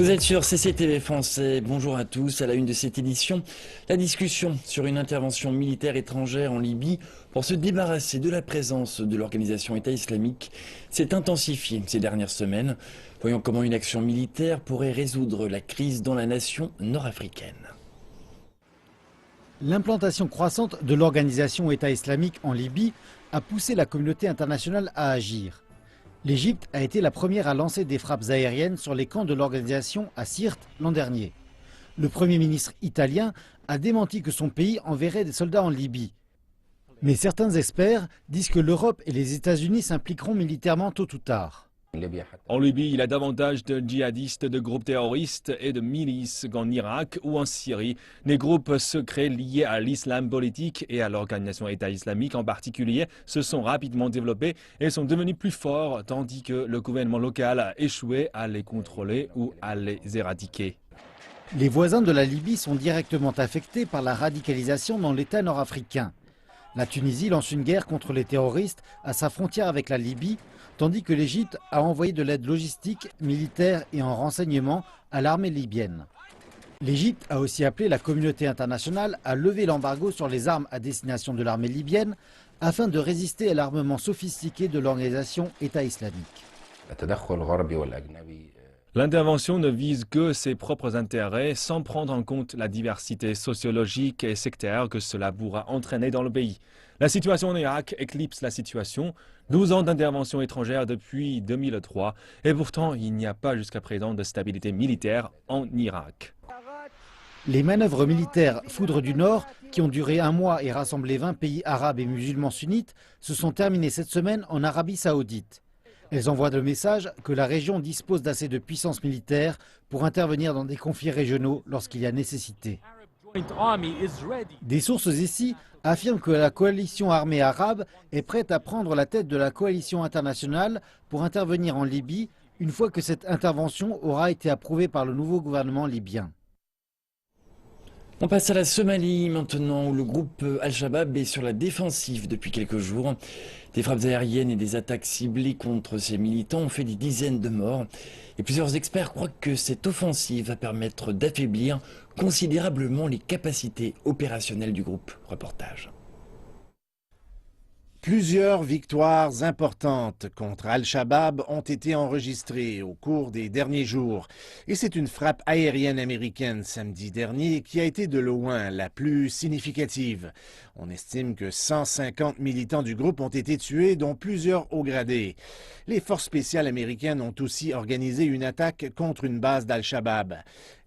Vous êtes sur CCTV Français, bonjour à tous. À la une de cette édition, la discussion sur une intervention militaire étrangère en Libye pour se débarrasser de la présence de l'organisation État islamique s'est intensifiée ces dernières semaines. Voyons comment une action militaire pourrait résoudre la crise dans la nation nord-africaine. L'implantation croissante de l'organisation État islamique en Libye a poussé la communauté internationale à agir. L'Égypte a été la première à lancer des frappes aériennes sur les camps de l'organisation à Sirte l'an dernier. Le Premier ministre italien a démenti que son pays enverrait des soldats en Libye. Mais certains experts disent que l'Europe et les États-Unis s'impliqueront militairement tôt ou tard. En Libye, il y a davantage de djihadistes, de groupes terroristes et de milices qu'en Irak ou en Syrie. Des groupes secrets liés à l'islam politique et à l'organisation État islamique en particulier se sont rapidement développés et sont devenus plus forts, tandis que le gouvernement local a échoué à les contrôler ou à les éradiquer. Les voisins de la Libye sont directement affectés par la radicalisation dans l'État nord-africain. La Tunisie lance une guerre contre les terroristes à sa frontière avec la Libye, tandis que l'Égypte a envoyé de l'aide logistique, militaire et en renseignement à l'armée libyenne. L'Égypte a aussi appelé la communauté internationale à lever l'embargo sur les armes à destination de l'armée libyenne afin de résister à l'armement sophistiqué de l'organisation État islamique. L'intervention ne vise que ses propres intérêts sans prendre en compte la diversité sociologique et sectaire que cela pourra entraîner dans le pays. La situation en Irak éclipse la situation. 12 ans d'intervention étrangère depuis 2003 et pourtant il n'y a pas jusqu'à présent de stabilité militaire en Irak. Les manœuvres militaires Foudre du Nord, qui ont duré un mois et rassemblé 20 pays arabes et musulmans sunnites, se sont terminées cette semaine en Arabie Saoudite. Elles envoient le message que la région dispose d'assez de puissance militaire pour intervenir dans des conflits régionaux lorsqu'il y a nécessité. Des sources ici affirment que la coalition armée arabe est prête à prendre la tête de la coalition internationale pour intervenir en Libye une fois que cette intervention aura été approuvée par le nouveau gouvernement libyen. On passe à la Somalie maintenant, où le groupe Al-Shabaab est sur la défensive depuis quelques jours. Des frappes aériennes et des attaques ciblées contre ces militants ont fait des dizaines de morts. Et plusieurs experts croient que cette offensive va permettre d'affaiblir considérablement les capacités opérationnelles du groupe. Reportage. Plusieurs victoires importantes contre Al-Shabaab ont été enregistrées au cours des derniers jours. Et c'est une frappe aérienne américaine samedi dernier qui a été de loin la plus significative. On estime que 150 militants du groupe ont été tués, dont plusieurs hauts gradés. Les forces spéciales américaines ont aussi organisé une attaque contre une base d'Al-Shabaab.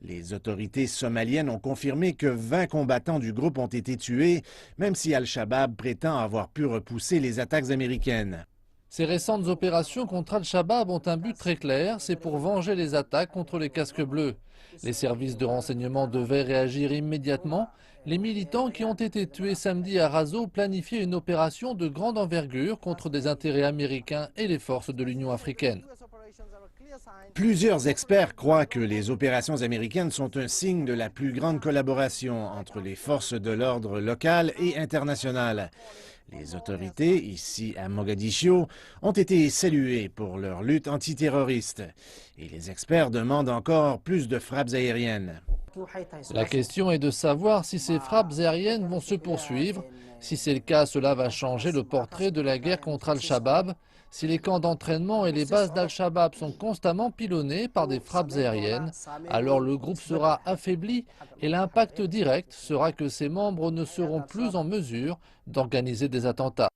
Les autorités somaliennes ont confirmé que 20 combattants du groupe ont été tués, même si Al-Shabaab prétend avoir pu repousser les attaques américaines. Ces récentes opérations contre Al-Shabaab ont un but très clair, c'est pour venger les attaques contre les casques bleus. Les services de renseignement devaient réagir immédiatement. Les militants qui ont été tués samedi à Razo planifiaient une opération de grande envergure contre des intérêts américains et les forces de l'Union africaine. Plusieurs experts croient que les opérations américaines sont un signe de la plus grande collaboration entre les forces de l'ordre locales et internationales. Les autorités, ici à Mogadiscio, ont été saluées pour leur lutte antiterroriste. Et les experts demandent encore plus de frappes aériennes. La question est de savoir si ces frappes aériennes vont se poursuivre. Si c'est le cas, cela va changer le portrait de la guerre contre Al-Shabaab. Si les camps d'entraînement et les bases d'Al-Shabaab sont constamment pilonnés par des frappes aériennes, alors le groupe sera affaibli et l'impact direct sera que ses membres ne seront plus en mesure d'organiser des attentats.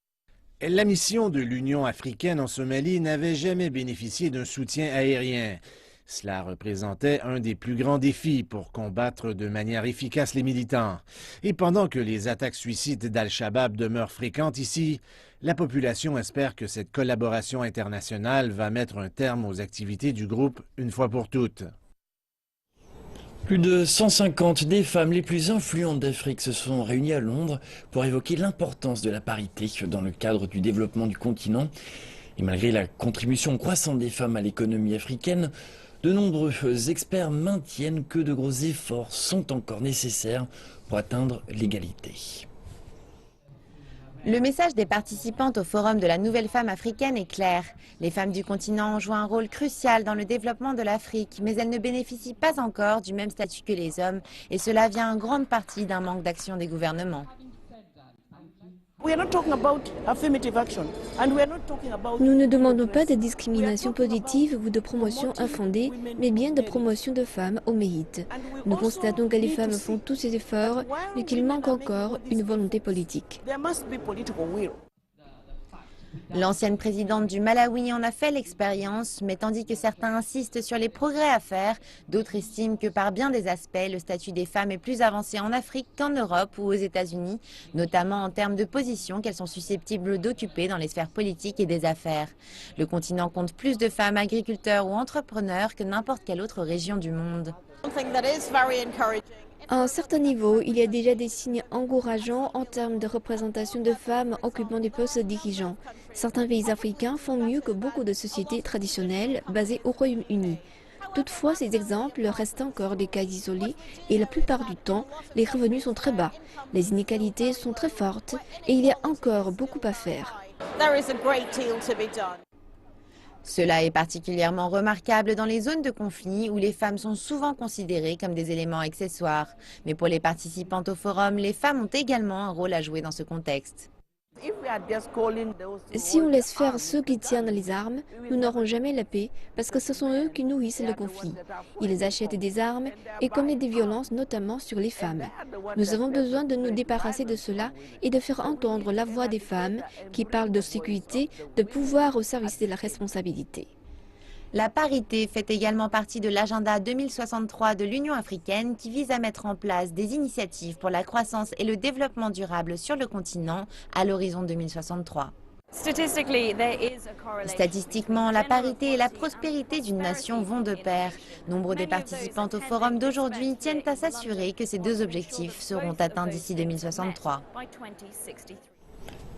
La mission de l'Union africaine en Somalie n'avait jamais bénéficié d'un soutien aérien. Cela représentait un des plus grands défis pour combattre de manière efficace les militants. Et pendant que les attaques suicides d'Al-Shabaab demeurent fréquentes ici, la population espère que cette collaboration internationale va mettre un terme aux activités du groupe une fois pour toutes. Plus de 150 des femmes les plus influentes d'Afrique se sont réunies à Londres pour évoquer l'importance de la parité dans le cadre du développement du continent. Et malgré la contribution croissante des femmes à l'économie africaine, de nombreux experts maintiennent que de gros efforts sont encore nécessaires pour atteindre l'égalité. Le message des participantes au Forum de la Nouvelle Femme africaine est clair. Les femmes du continent jouent un rôle crucial dans le développement de l'Afrique, mais elles ne bénéficient pas encore du même statut que les hommes, et cela vient en grande partie d'un manque d'action des gouvernements. Nous ne demandons pas de discrimination positive ou de promotion infondée, mais bien de promotion de femmes au mérite. Nous constatons que les femmes font tous ces efforts, mais qu'il manque encore une volonté politique. L'ancienne présidente du Malawi en a fait l'expérience, mais tandis que certains insistent sur les progrès à faire, d'autres estiment que par bien des aspects, le statut des femmes est plus avancé en Afrique qu'en Europe ou aux États-Unis, notamment en termes de position qu'elles sont susceptibles d'occuper dans les sphères politiques et des affaires. Le continent compte plus de femmes agriculteurs ou entrepreneurs que n'importe quelle autre région du monde. À un certain niveau, il y a déjà des signes encourageants en termes de représentation de femmes occupant des postes dirigeants. Certains pays africains font mieux que beaucoup de sociétés traditionnelles basées au Royaume-Uni. Toutefois, ces exemples restent encore des cas isolés et la plupart du temps, les revenus sont très bas, les inégalités sont très fortes et il y a encore beaucoup à faire. Cela est particulièrement remarquable dans les zones de conflit où les femmes sont souvent considérées comme des éléments accessoires. Mais pour les participantes au forum, les femmes ont également un rôle à jouer dans ce contexte. Si on laisse faire ceux qui tiennent les armes, nous n'aurons jamais la paix parce que ce sont eux qui nourrissent le conflit. Ils achètent des armes et commettent des violences, notamment sur les femmes. Nous avons besoin de nous débarrasser de cela et de faire entendre la voix des femmes qui parlent de sécurité, de pouvoir au service de la responsabilité. La parité fait également partie de l'agenda 2063 de l'Union africaine qui vise à mettre en place des initiatives pour la croissance et le développement durable sur le continent à l'horizon 2063. Statistiquement, la parité et la prospérité d'une nation vont de pair. Nombre des participantes au forum d'aujourd'hui tiennent à s'assurer que ces deux objectifs seront atteints d'ici 2063.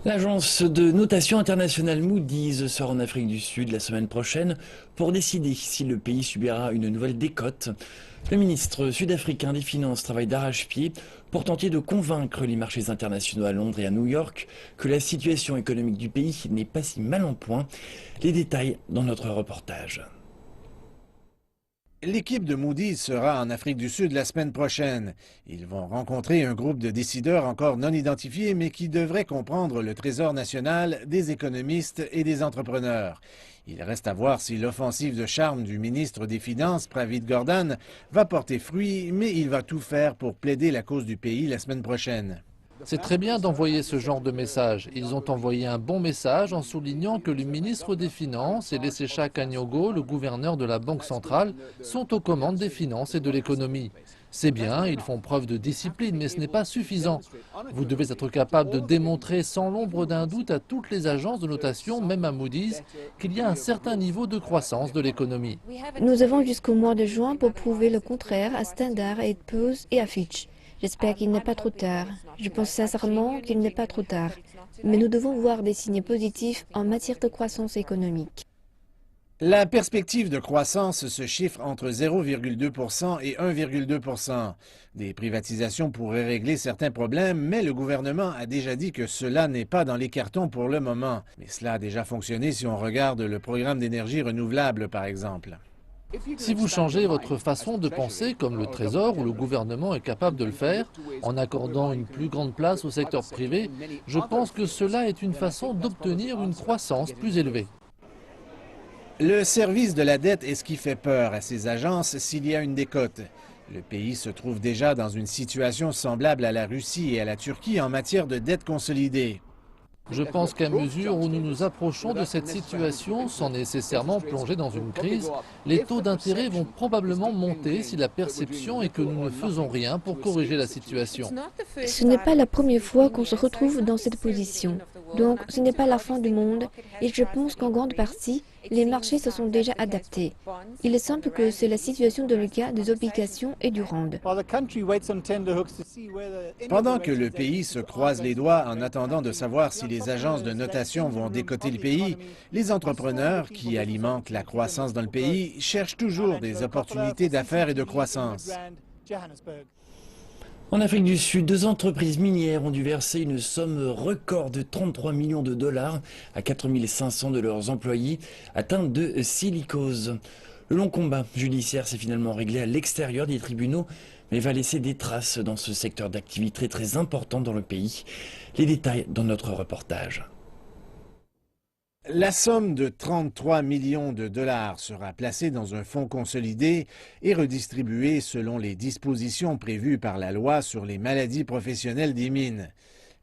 L'agence de notation internationale Moody's sera en Afrique du Sud la semaine prochaine pour décider si le pays subira une nouvelle décote. Le ministre sud-africain des Finances travaille d'arrache-pied pour tenter de convaincre les marchés internationaux à Londres et à New York que la situation économique du pays n'est pas si mal en point. Les détails dans notre reportage. L'équipe de Moody's sera en Afrique du Sud la semaine prochaine. Ils vont rencontrer un groupe de décideurs encore non identifiés, mais qui devrait comprendre le Trésor national, des économistes et des entrepreneurs. Il reste à voir si l'offensive de charme du ministre des Finances, Pravid Gordhan, va porter fruit, mais il va tout faire pour plaider la cause du pays la semaine prochaine. C'est très bien d'envoyer ce genre de message. Ils ont envoyé un bon message en soulignant que le ministre des Finances et Lesetja Kganyogo, le gouverneur de la Banque centrale, sont aux commandes des finances et de l'économie. C'est bien, ils font preuve de discipline, mais ce n'est pas suffisant. Vous devez être capable de démontrer sans l'ombre d'un doute à toutes les agences de notation, même à Moody's, qu'il y a un certain niveau de croissance de l'économie. Nous avons jusqu'au mois de juin pour prouver le contraire à Standard & Poor's et à Fitch. J'espère qu'il n'est pas trop tard. Je pense sincèrement qu'il n'est pas trop tard. Mais nous devons voir des signes positifs en matière de croissance économique. La perspective de croissance se chiffre entre 0,2% et 1,2%. Des privatisations pourraient régler certains problèmes, mais le gouvernement a déjà dit que cela n'est pas dans les cartons pour le moment. Mais cela a déjà fonctionné si on regarde le programme d'énergie renouvelable, par exemple. Si vous changez votre façon de penser, comme le Trésor ou le gouvernement est capable de le faire, en accordant une plus grande place au secteur privé, je pense que cela est une façon d'obtenir une croissance plus élevée. Le service de la dette est ce qui fait peur à ces agences s'il y a une décote. Le pays se trouve déjà dans une situation semblable à la Russie et à la Turquie en matière de dette consolidée. Je pense qu'à mesure où nous nous approchons de cette situation, sans nécessairement plonger dans une crise, les taux d'intérêt vont probablement monter si la perception est que nous ne faisons rien pour corriger la situation. Ce n'est pas la première fois qu'on se retrouve dans cette position. Donc, ce n'est pas la fin du monde et je pense qu'en grande partie, les marchés se sont déjà adaptés. Il semble que c'est la situation de le cas des obligations et du rand. Pendant que le pays se croise les doigts en attendant de savoir si les agences de notation vont décoter le pays, les entrepreneurs qui alimentent la croissance dans le pays cherchent toujours des opportunités d'affaires et de croissance. En Afrique du Sud, 2 entreprises minières ont dû verser une somme record de 33 millions de dollars à 4500 de leurs employés atteints de silicose. Le long combat judiciaire s'est finalement réglé à l'extérieur des tribunaux, mais va laisser des traces dans ce secteur d'activité très important dans le pays. Les détails dans notre reportage. La somme de 33 millions de dollars sera placée dans un fonds consolidé et redistribuée selon les dispositions prévues par la loi sur les maladies professionnelles des mines.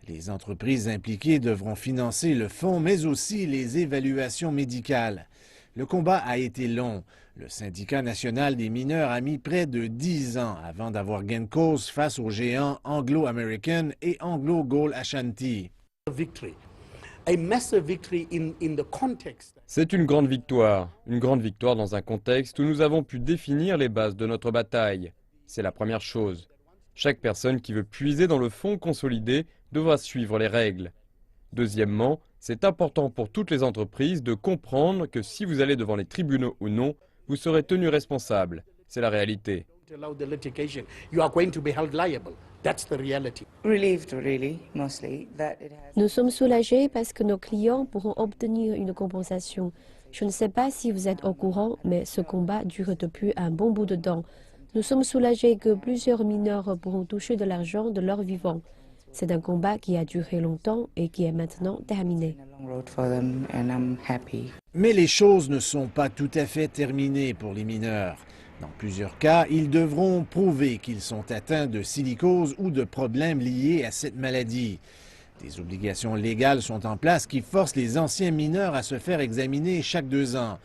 Les entreprises impliquées devront financer le fonds, mais aussi les évaluations médicales. Le combat a été long. Le syndicat national des mineurs a mis près de 10 ans avant d'avoir gain de cause face aux géants Anglo American et Anglo Gold Ashanti. C'est une grande victoire dans un contexte où nous avons pu définir les bases de notre bataille. C'est la première chose. Chaque personne qui veut puiser dans le fonds consolidé devra suivre les règles. Deuxièmement, c'est important pour toutes les entreprises de comprendre que si vous allez devant les tribunaux ou non, vous serez tenu responsable. C'est la réalité. Nous sommes soulagés parce que nos clients pourront obtenir une compensation. Je ne sais pas si vous êtes au courant, mais ce combat dure depuis un bon bout de temps. Nous sommes soulagés que plusieurs mineurs pourront toucher de l'argent de leur vivant. C'est un combat qui a duré longtemps et qui est maintenant terminé. Mais les choses ne sont pas tout à fait terminées pour les mineurs. Dans plusieurs cas, ils devront prouver qu'ils sont atteints de silicose ou de problèmes liés à cette maladie. Des obligations légales sont en place qui forcent les anciens mineurs à se faire examiner chaque 2 ans.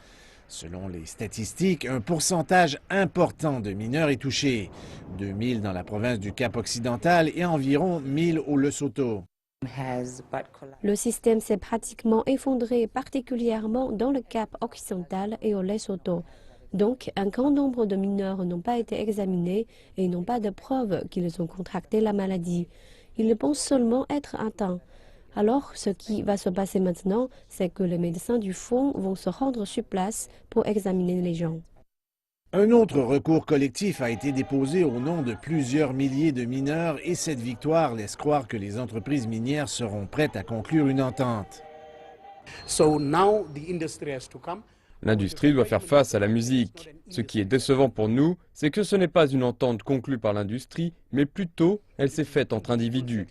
Selon les statistiques, un pourcentage important de mineurs est touché. 2000 dans la province du Cap-Occidental et environ 1000 au Lesotho. Le système s'est pratiquement effondré, particulièrement dans le Cap occidental et au Lesotho. Donc, un grand nombre de mineurs n'ont pas été examinés et n'ont pas de preuves qu'ils ont contracté la maladie. Ils pensent seulement être atteints. Alors, ce qui va se passer maintenant, c'est que les médecins du fonds vont se rendre sur place pour examiner les gens. Un autre recours collectif a été déposé au nom de plusieurs milliers de mineurs et cette victoire laisse croire que les entreprises minières seront prêtes à conclure une entente. L'industrie doit faire face à la musique. Ce qui est décevant pour nous, c'est que ce n'est pas une entente conclue par l'industrie, mais plutôt elle s'est faite entre individus.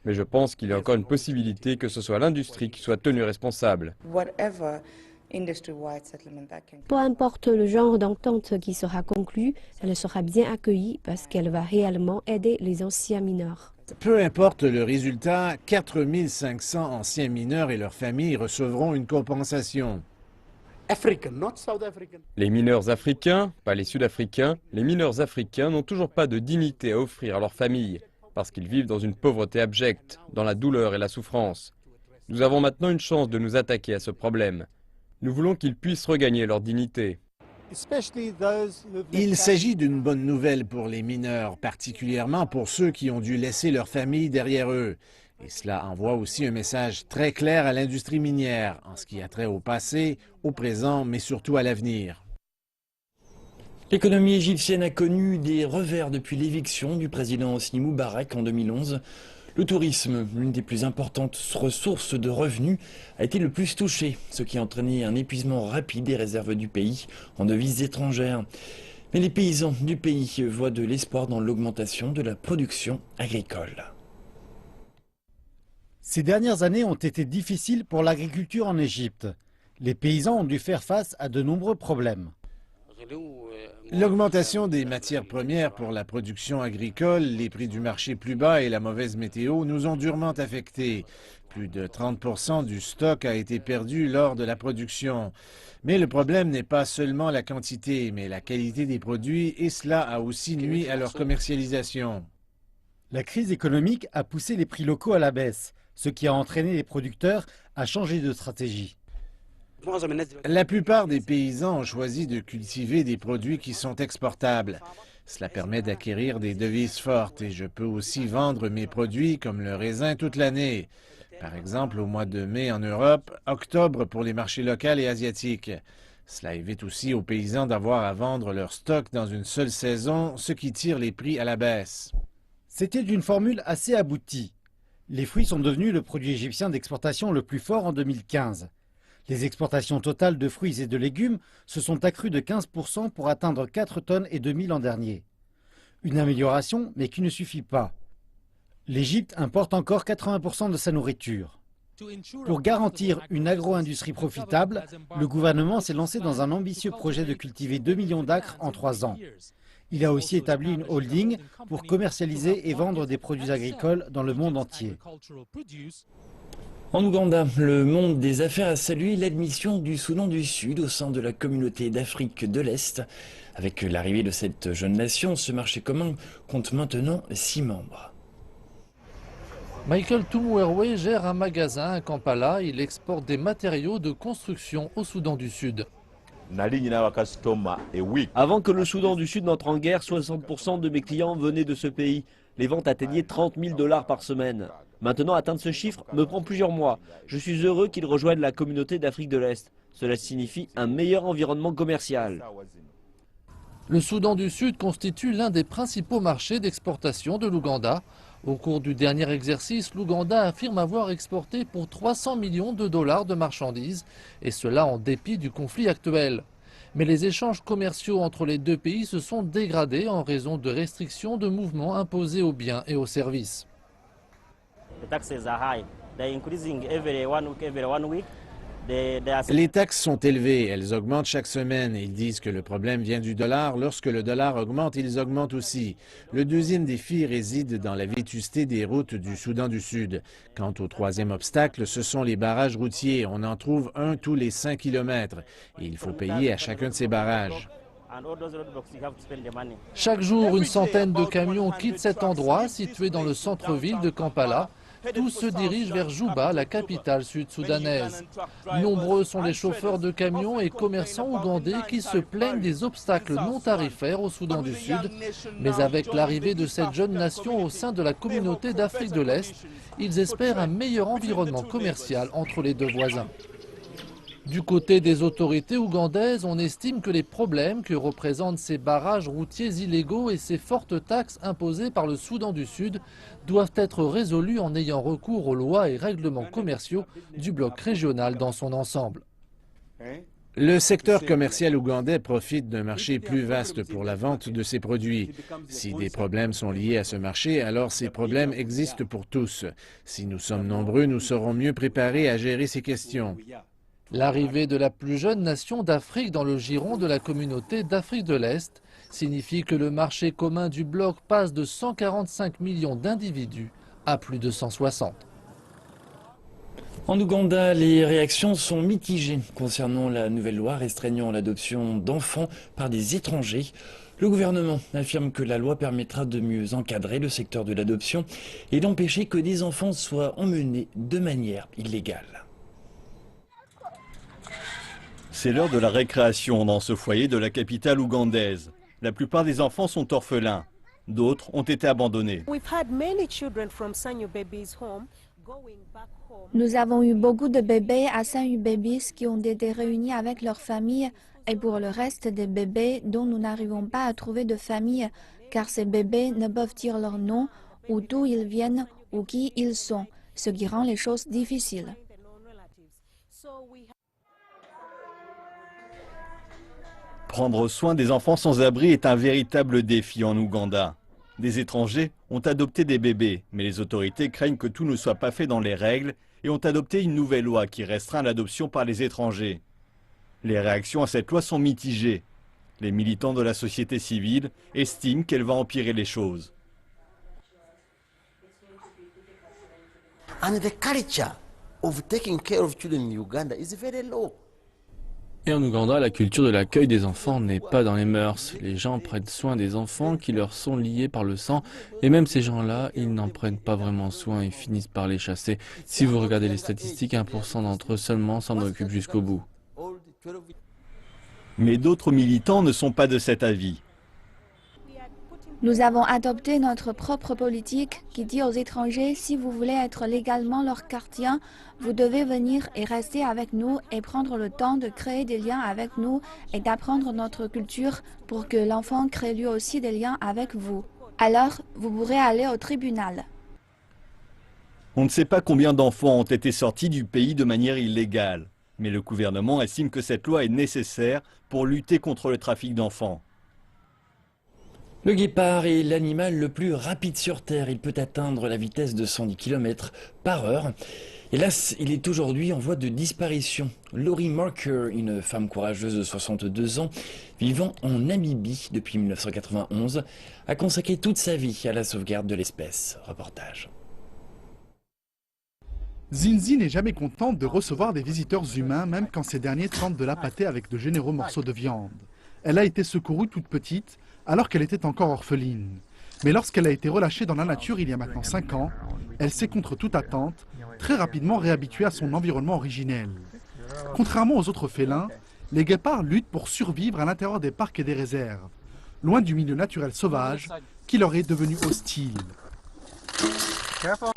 Mais je pense qu'il y a encore une possibilité que ce soit l'industrie qui soit tenue responsable. Peu importe le genre d'entente qui sera conclue, elle sera bien accueillie parce qu'elle va réellement aider les anciens mineurs. Peu importe le résultat, 4500 anciens mineurs et leurs familles recevront une compensation. Les mineurs africains, pas les sud-africains, les mineurs africains n'ont toujours pas de dignité à offrir à leurs familles, parce qu'ils vivent dans une pauvreté abjecte, dans la douleur et la souffrance. Nous avons maintenant une chance de nous attaquer à ce problème. Nous voulons qu'ils puissent regagner leur dignité. Il s'agit d'une bonne nouvelle pour les mineurs, particulièrement pour ceux qui ont dû laisser leur famille derrière eux. Et cela envoie aussi un message très clair à l'industrie minière, en ce qui a trait au passé, au présent, mais surtout à l'avenir. L'économie égyptienne a connu des revers depuis l'éviction du président Hosni Moubarak en 2011. Le tourisme, l'une des plus importantes ressources de revenus, a été le plus touché, ce qui a entraîné un épuisement rapide des réserves du pays en devises étrangères. Mais les paysans du pays voient de l'espoir dans l'augmentation de la production agricole. Ces dernières années ont été difficiles pour l'agriculture en Égypte. Les paysans ont dû faire face à de nombreux problèmes. L'augmentation des matières premières pour la production agricole, les prix du marché plus bas et la mauvaise météo nous ont durement affectés. Plus de 30% du stock a été perdu lors de la production. Mais le problème n'est pas seulement la quantité, mais la qualité des produits et cela a aussi nui à leur commercialisation. La crise économique a poussé les prix locaux à la baisse, ce qui a entraîné les producteurs à changer de stratégie. La plupart des paysans ont choisi de cultiver des produits qui sont exportables. Cela permet d'acquérir des devises fortes et je peux aussi vendre mes produits comme le raisin toute l'année. Par exemple, au mois de mai en Europe, octobre pour les marchés locaux et asiatiques. Cela évite aussi aux paysans d'avoir à vendre leur stock dans une seule saison, ce qui tire les prix à la baisse. C'était une formule assez aboutie. Les fruits sont devenus le produit égyptien d'exportation le plus fort en 2015. Les exportations totales de fruits et de légumes se sont accrues de 15% pour atteindre 4 tonnes et demie l'an dernier. Une amélioration, mais qui ne suffit pas. L'Égypte importe encore 80% de sa nourriture. Pour garantir une agro-industrie profitable, le gouvernement s'est lancé dans un ambitieux projet de cultiver 2 millions d'acres en 3 ans. Il a aussi établi une holding pour commercialiser et vendre des produits agricoles dans le monde entier. En Ouganda, le monde des affaires a salué l'admission du Soudan du Sud au sein de la communauté d'Afrique de l'Est. Avec l'arrivée de cette jeune nation, ce marché commun compte maintenant 6 membres. Michael Tumuerwe gère un magasin à Kampala. Il exporte des matériaux de construction au Soudan du Sud. Avant que le Soudan du Sud n'entre en guerre, 60% de mes clients venaient de ce pays. Les ventes atteignaient 30 000 $ par semaine. Maintenant, atteindre ce chiffre me prend plusieurs mois. Je suis heureux qu'ils rejoignent la communauté d'Afrique de l'Est. Cela signifie un meilleur environnement commercial. Le Soudan du Sud constitue l'un des principaux marchés d'exportation de l'Ouganda. Au cours du dernier exercice, l'Ouganda affirme avoir exporté pour 300 millions de dollars de marchandises, et cela en dépit du conflit actuel. Mais les échanges commerciaux entre les deux pays se sont dégradés en raison de restrictions de mouvement imposées aux biens et aux services. Les taxes sont élevées, elles augmentent chaque semaine. Ils disent que le problème vient du dollar. Lorsque le dollar augmente, ils augmentent aussi. Le deuxième défi réside dans la vétusté des routes du Soudan du Sud. Quant au troisième obstacle, ce sont les barrages routiers. On en trouve un tous les 5 kilomètres. Et il faut payer à chacun de ces barrages. Chaque jour, une centaine de camions quittent cet endroit situé dans le centre-ville de Kampala. Tous se dirigent vers Juba, la capitale sud-soudanaise. Nombreux sont les chauffeurs de camions et commerçants ougandais qui se plaignent des obstacles non tarifaires au Soudan du Sud. Mais avec l'arrivée de cette jeune nation au sein de la communauté d'Afrique de l'Est, ils espèrent un meilleur environnement commercial entre les deux voisins. Du côté des autorités ougandaises, on estime que les problèmes que représentent ces barrages routiers illégaux et ces fortes taxes imposées par le Soudan du Sud doivent être résolus en ayant recours aux lois et règlements commerciaux du bloc régional dans son ensemble. Le secteur commercial ougandais profite d'un marché plus vaste pour la vente de ses produits. Si des problèmes sont liés à ce marché, alors ces problèmes existent pour tous. Si nous sommes nombreux, nous serons mieux préparés à gérer ces questions. L'arrivée de la plus jeune nation d'Afrique dans le giron de la communauté d'Afrique de l'Est signifie que le marché commun du bloc passe de 145 millions d'individus à plus de 160. En Ouganda, les réactions sont mitigées concernant la nouvelle loi restreignant l'adoption d'enfants par des étrangers. Le gouvernement affirme que la loi permettra de mieux encadrer le secteur de l'adoption et d'empêcher que des enfants soient emmenés de manière illégale. C'est l'heure de la récréation dans ce foyer de la capitale ougandaise. La plupart des enfants sont orphelins. D'autres ont été abandonnés. Nous avons eu beaucoup de bébés à Sanyu Babies qui ont été réunis avec leurs familles et pour le reste des bébés dont nous n'arrivons pas à trouver de famille car ces bébés ne peuvent dire leur nom ou d'où ils viennent ou qui ils sont, ce qui rend les choses difficiles. Prendre soin des enfants sans abri est un véritable défi en Ouganda. Des étrangers ont adopté des bébés, mais les autorités craignent que tout ne soit pas fait dans les règles et ont adopté une nouvelle loi qui restreint l'adoption par les étrangers. Les réactions à cette loi sont mitigées. Les militants de la société civile estiment qu'elle va empirer les choses. And the culture of taking care of children in Uganda is very low. Et en Ouganda, la culture de l'accueil des enfants n'est pas dans les mœurs. Les gens prennent soin des enfants qui leur sont liés par le sang. Et même ces gens-là, ils n'en prennent pas vraiment soin et finissent par les chasser. Si vous regardez les statistiques, 1% d'entre eux seulement s'en occupent jusqu'au bout. Mais d'autres militants ne sont pas de cet avis. Nous avons adopté notre propre politique qui dit aux étrangers, si vous voulez être légalement leur gardien, vous devez venir et rester avec nous et prendre le temps de créer des liens avec nous et d'apprendre notre culture pour que l'enfant crée lui aussi des liens avec vous. Alors, vous pourrez aller au tribunal. On ne sait pas combien d'enfants ont été sortis du pays de manière illégale, mais le gouvernement estime que cette loi est nécessaire pour lutter contre le trafic d'enfants. Le guépard est l'animal le plus rapide sur Terre. Il peut atteindre la vitesse de 110 km/h. Hélas, il est aujourd'hui en voie de disparition. Laurie Marker, une femme courageuse de 62 ans, vivant en Namibie depuis 1991, a consacré toute sa vie à la sauvegarde de l'espèce. Reportage. Zinzi n'est jamais contente de recevoir des visiteurs humains, même quand ces derniers tentent de la pâter avec de généreux morceaux de viande. Elle a été secourue toute petite, alors qu'elle était encore orpheline. Mais lorsqu'elle a été relâchée dans la nature il y a maintenant 5 ans, elle s'est contre toute attente très rapidement réhabituée à son environnement originel. Contrairement aux autres félins, les guépards luttent pour survivre à l'intérieur des parcs et des réserves, loin du milieu naturel sauvage qui leur est devenu hostile.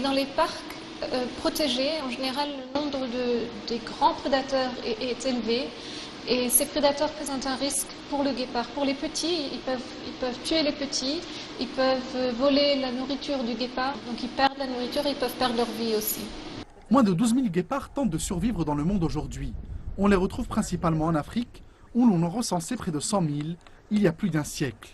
Dans les parcs protégés, en général, le nombre des grands prédateurs est élevé. Et ces prédateurs présentent un risque pour le guépard. Pour les petits, ils peuvent tuer les petits, ils peuvent voler la nourriture du guépard, donc ils perdent la nourriture et ils peuvent perdre leur vie aussi. Moins de 12 000 guépards tentent de survivre dans le monde aujourd'hui. On les retrouve principalement en Afrique, où l'on en recensait près de 100 000 il y a plus d'un siècle.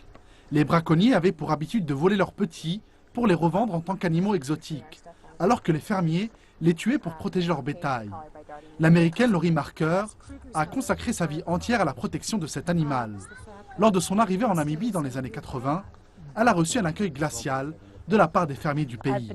Les braconniers avaient pour habitude de voler leurs petits pour les revendre en tant qu'animaux exotiques, alors que les fermiers les tuaient pour protéger leur bétail. L'américaine Laurie Marker a consacré sa vie entière à la protection de cet animal. Lors de son arrivée en Namibie dans les années 80, elle a reçu un accueil glacial de la part des fermiers du pays.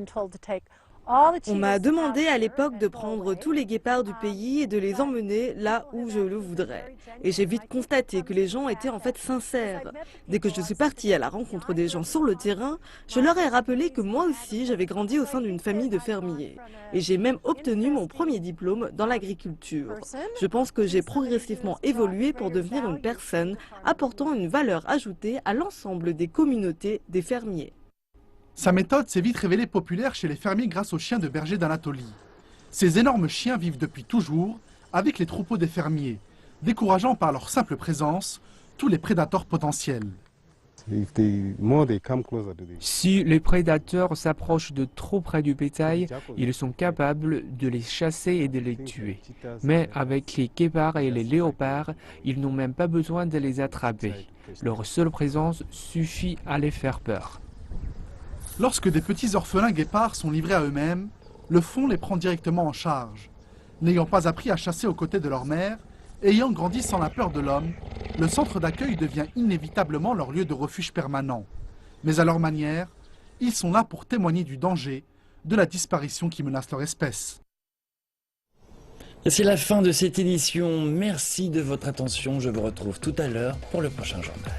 On m'a demandé à l'époque de prendre tous les guépards du pays et de les emmener là où je le voudrais. Et j'ai vite constaté que les gens étaient en fait sincères. Dès que je suis partie à la rencontre des gens sur le terrain, je leur ai rappelé que moi aussi j'avais grandi au sein d'une famille de fermiers. Et j'ai même obtenu mon premier diplôme dans l'agriculture. Je pense que j'ai progressivement évolué pour devenir une personne apportant une valeur ajoutée à l'ensemble des communautés des fermiers. Sa méthode s'est vite révélée populaire chez les fermiers grâce aux chiens de berger d'Anatolie. Ces énormes chiens vivent depuis toujours avec les troupeaux des fermiers, décourageant par leur simple présence tous les prédateurs potentiels. Si les prédateurs s'approchent de trop près du bétail, ils sont capables de les chasser et de les tuer. Mais avec les guépards et les léopards, ils n'ont même pas besoin de les attraper. Leur seule présence suffit à les faire peur. Lorsque des petits orphelins guépards sont livrés à eux-mêmes, le fonds les prend directement en charge. N'ayant pas appris à chasser aux côtés de leur mère, ayant grandi sans la peur de l'homme, le centre d'accueil devient inévitablement leur lieu de refuge permanent. Mais à leur manière, ils sont là pour témoigner du danger, de la disparition qui menace leur espèce. Et c'est la fin de cette édition. Merci de votre attention. Je vous retrouve tout à l'heure pour le prochain journal.